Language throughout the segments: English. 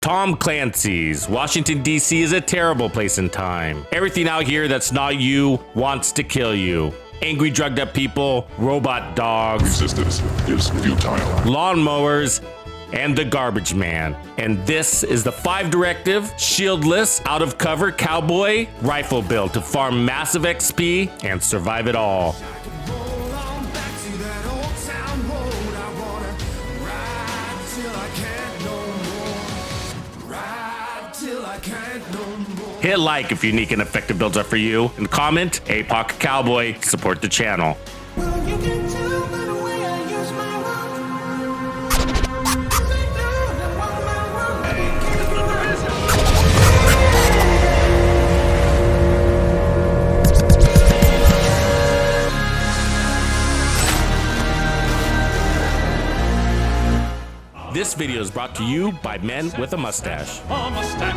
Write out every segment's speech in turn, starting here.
Tom Clancy's Washington, D.C. is a terrible place and time. Everything out here that's not you wants to kill you. Angry, drugged up people, robot dogs, resistance is futile, lawnmowers, and the garbage man. And this is the 5 directive, shieldless, out of cover cowboy rifle build to farm massive XP and survive it all. Hit like if unique and effective builds are for you, and comment APOC Cowboy to support the channel. This video is brought to you by men with a mustache. A mustache,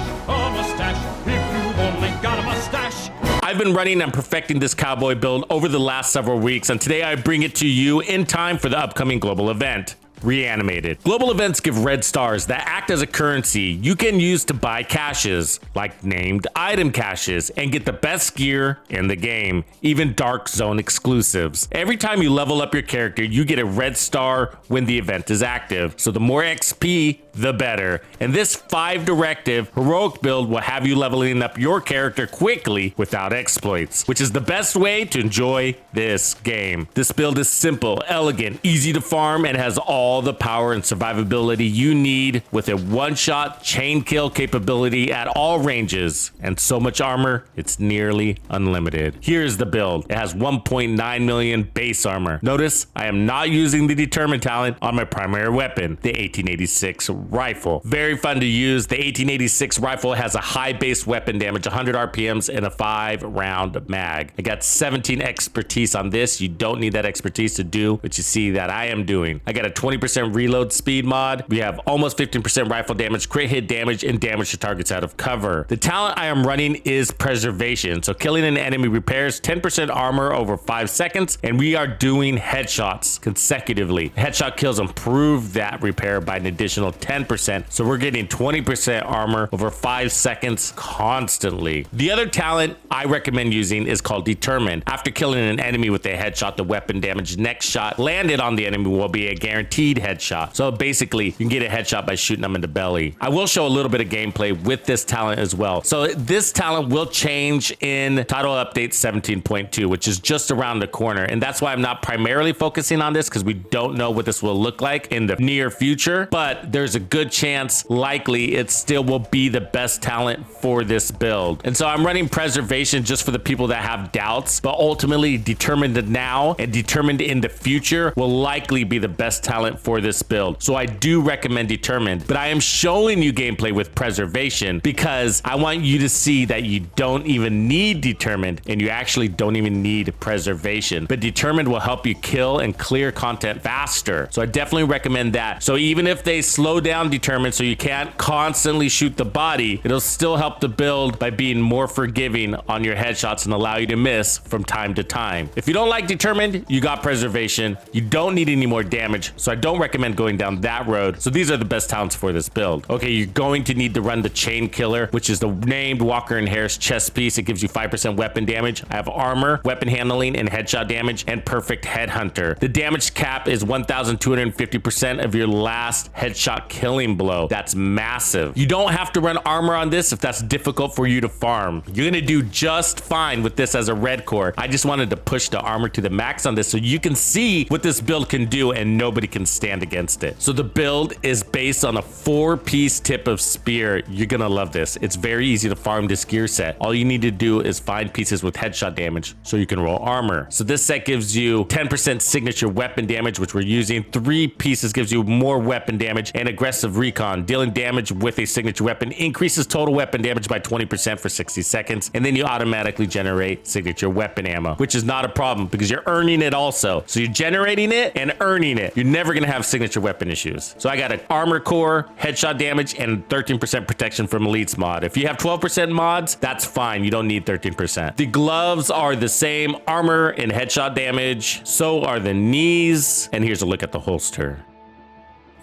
if you only got a mustache. I've been running and perfecting this cowboy build over the last several weeks, and today I bring it to you in time for the upcoming global event. Reanimated. Global events give red stars that act as a currency you can use to buy caches, like named item caches, and get the best gear in the game, even Dark Zone exclusives. Every time you level up your character, you get a red star when the event is active, so the more XP, the better. And this 5 directive heroic build will have you leveling up your character quickly without exploits, which is the best way to enjoy this game. This build is simple, elegant, easy to farm, and has all the power and survivability you need with a one-shot chain kill capability at all ranges and so much armor it's nearly unlimited. Here's the build. It has 1.9 million base armor. Notice I am not using the determined talent on my primary weapon, the 1886 rifle. Very fun to use. The 1886 rifle has a high base weapon damage, 100 RPMs, and a 5-round mag. I got 17 expertise on this. You don't need that expertise to do what you see that I am doing. I got a 20% reload speed mod. We have almost 15% rifle damage, crit hit damage, and damage to targets out of cover. The talent I am running is preservation. So killing an enemy repairs 10% armor over 5 seconds, and we are doing headshots consecutively. Headshot kills improve that repair by an additional 10%. So we're getting 20% armor over 5 seconds constantly. The other talent I recommend using is called Determined. After killing an enemy with a headshot, the weapon damage next shot landed on the enemy will be a guaranteed headshot. So basically, you can get a headshot by shooting them in the belly. I will show a little bit of gameplay with this talent as well. So this talent will change in title update 17.2, which is just around the corner. And that's why I'm not primarily focusing on this, because we don't know what this will look like in the near future. But there's a good chance, likely, it still will be the best talent for this build. And so I'm running preservation just for the people that have doubts, but ultimately determined now and determined in the future will likely be the best talent for this build. So I do recommend Determined, but I am showing you gameplay with preservation because I want you to see that you don't even need Determined and you actually don't even need preservation. But Determined will help you kill and clear content faster. So I definitely recommend that. So even if they slow down Determined so you can't constantly shoot the body, it'll still help the build by being more forgiving on your headshots and allow you to miss from time to time. If you don't like Determined, you got preservation. You don't need any more damage, so I don't recommend going down that road. So these are the best talents for this build. Okay, you're going to need to run the chain killer, which is the named Walker and Harris chest piece. It gives you 5% weapon damage. I have armor, weapon handling, and headshot damage, and perfect headhunter. The damage cap is 1,250% of your last headshot killing blow. That's massive. You don't have to run armor on this if that's difficult for you to farm. You're gonna do just fine with this as a red core. I just wanted to push the armor to the max on this so you can see what this build can do and nobody can stand against it. So the build is based on a 4-piece tip of spear. You're gonna love this. It's very easy to farm this gear set. All you need to do is find pieces with headshot damage so you can roll armor. So this set gives you 10% signature weapon damage, which we're using. 3 pieces gives you more weapon damage, and aggressive recon. Dealing damage with a signature weapon increases total weapon damage by 20% for 60 seconds, and then you automatically generate signature weapon ammo, which is not a problem because you're earning it also. So you're generating it and earning it. You're never gonna have signature weapon issues. So I got an armor core, headshot damage, and 13% protection from elites mod. If you have 12% mods, that's fine. You don't need 13%. The gloves are the same, armor and headshot damage. So are the knees. And here's a look at the holster.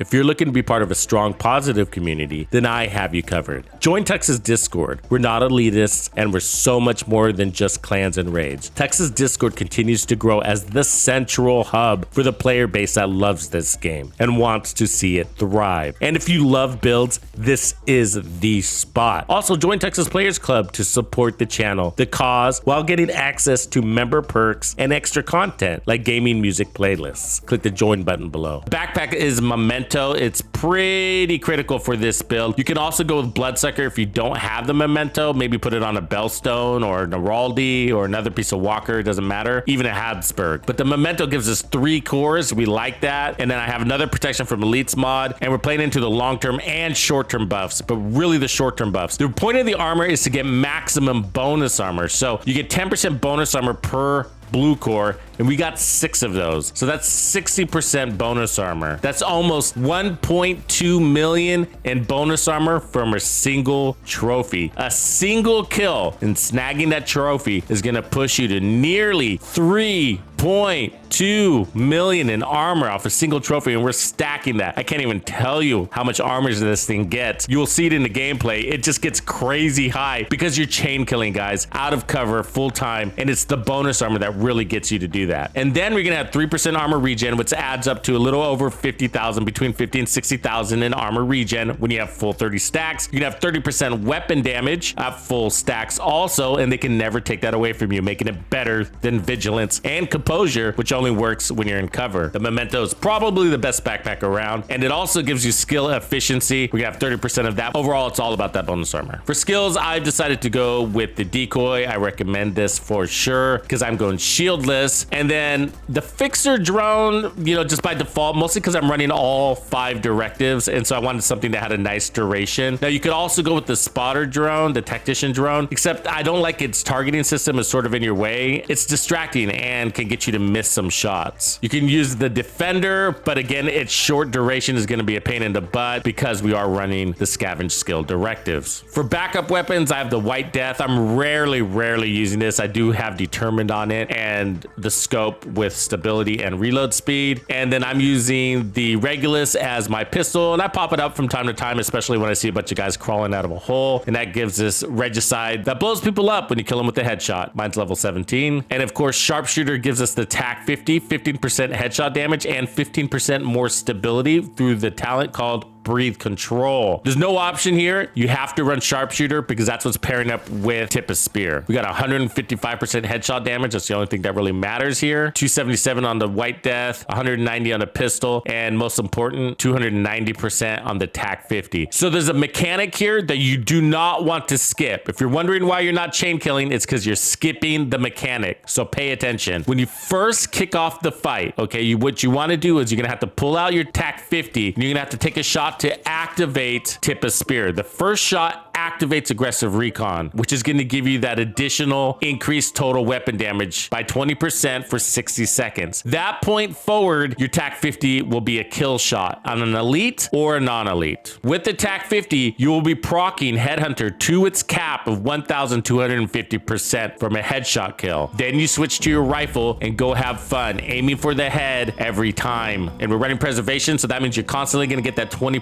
If you're looking to be part of a strong, positive community, then I have you covered. Join Tux's Discord. We're not elitists, and we're so much more than just clans and raids. Tux's Discord continues to grow as the central hub for the player base that loves this game and wants to see it thrive. And if you love builds, this is the spot. Also, join Tux's Players Club to support the channel, the cause, while getting access to member perks and extra content like gaming music playlists. Click the join button below. Backpack is Memento. It's pretty critical for this build. You can also go with Bloodsucker if you don't have the Memento. Maybe put it on a Bellstone or an Araldi or another piece of Walker. It doesn't matter. Even a Habsburg. But the Memento gives us 3 cores. We like that. And then I have another protection from Elites mod. And we're playing into the long-term and short-term buffs, but really the short-term buffs. The point of the armor is to get maximum bonus armor. So you get 10% bonus armor per blue core, and we got 6 of those. So that's 60% bonus armor. That's almost 1.2 million in bonus armor from a single trophy. A single kill and snagging that trophy is gonna push you to nearly 3.2 million in armor off a single trophy, and we're stacking that. I can't even tell you how much armor this thing gets. You'll see it in the gameplay. It just gets crazy high because you're chain killing guys out of cover full time, and it's the bonus armor that really gets you to do that. And then we're gonna have 3% armor regen, which adds up to a little over 50,000, between 50 and 60,000 in armor regen when you have full 30 stacks. You can have 30% weapon damage at full stacks also, and they can never take that away from you, making it better than vigilance and composure, which only works when you're in cover. The Memento is probably the best backpack around, and it also gives you skill efficiency. We have 30% of that. Overall, it's all about that bonus armor. For skills, I've decided to go with the decoy. I recommend this for sure because I'm going shieldless. And then the fixer drone, you know, just by default, mostly because I'm running all 5 directives, and so I wanted something that had a nice duration. Now, you could also go with the spotter drone, the tactician drone, except I don't like its targeting system is sort of in your way. It's distracting and can get you to miss some shots. You can use the defender, but again, its short duration is going to be a pain in the butt because we are running the scavenge skill directives. For backup weapons, I have the White Death. I'm rarely using this. I do have Determined on it and the scope with stability and reload speed. And then I'm using the Regulus as my pistol, and I pop it up from time to time, especially when I see a bunch of guys crawling out of a hole, and that gives this regicide that blows people up when you kill them with a headshot. Mine's level 17. And of course, Sharpshooter gives us the TAC 50, 15% headshot damage and 15% more stability through the talent called Breathe Control. There's no option here. You have to run Sharpshooter because that's what's pairing up with Tip of Spear. We got 155% headshot damage. That's the only thing that really matters here. 277 on the White Death, 190 on the pistol, and most important, 290% on the TAC 50. So there's a mechanic here that you do not want to skip. If you're wondering why you're not chain killing, it's because you're skipping the mechanic. So pay attention. When you first kick off the fight, okay, what you want to do is you're going to have to pull out your TAC 50, and you're going to have to take a shot to activate Tip of Spear. The first shot activates aggressive recon, which is going to give you that additional increased total weapon damage by 20% for 60 seconds. That point forward, your TAC 50 will be a kill shot on an elite or a non-elite. With the TAC 50, you will be proccing Headhunter to its cap of 1,250% from a headshot kill. Then you switch to your rifle and go have fun, aiming for the head every time. And we're running preservation, so that means you're constantly going to get that 20%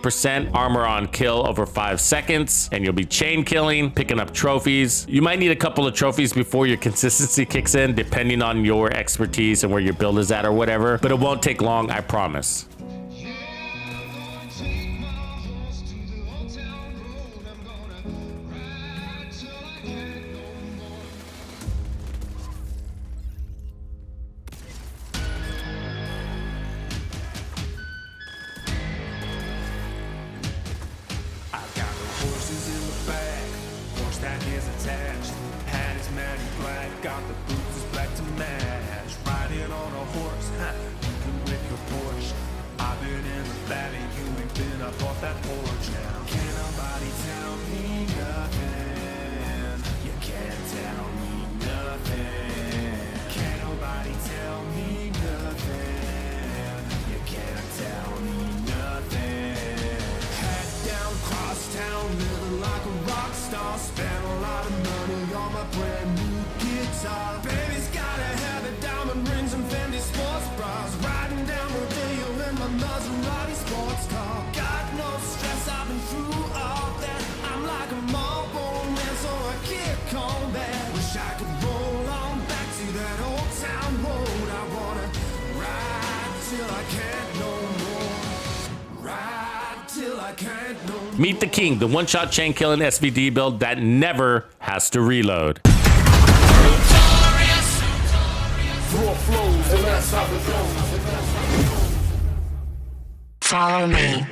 armor on kill over 5 seconds, and you'll be chain killing, picking up trophies. You might need a couple of trophies before your consistency kicks in, depending on your expertise and where your build is at or whatever, but it won't take long, I promise. Got the boots is black to match. Riding on a horse, you can whip your Porsche. I've been in the valley, you ain't been up off that porch now. Can't nobody tell me nothing. You can't tell me nothing. Can't nobody tell me nothing. You can't tell me nothing. Head down, cross town, living like a rock star. Spent a lot of money on my brand new guitar. Baby's gotta have the diamond rings and Fendi sports bras. Riding down Rodeo in my Maserati sports car. town road. I wanna ride till I can't no more. Ride till I can't no more. Meet the king, the one-shot chain-killing SVD build that never has to reload. Follow me.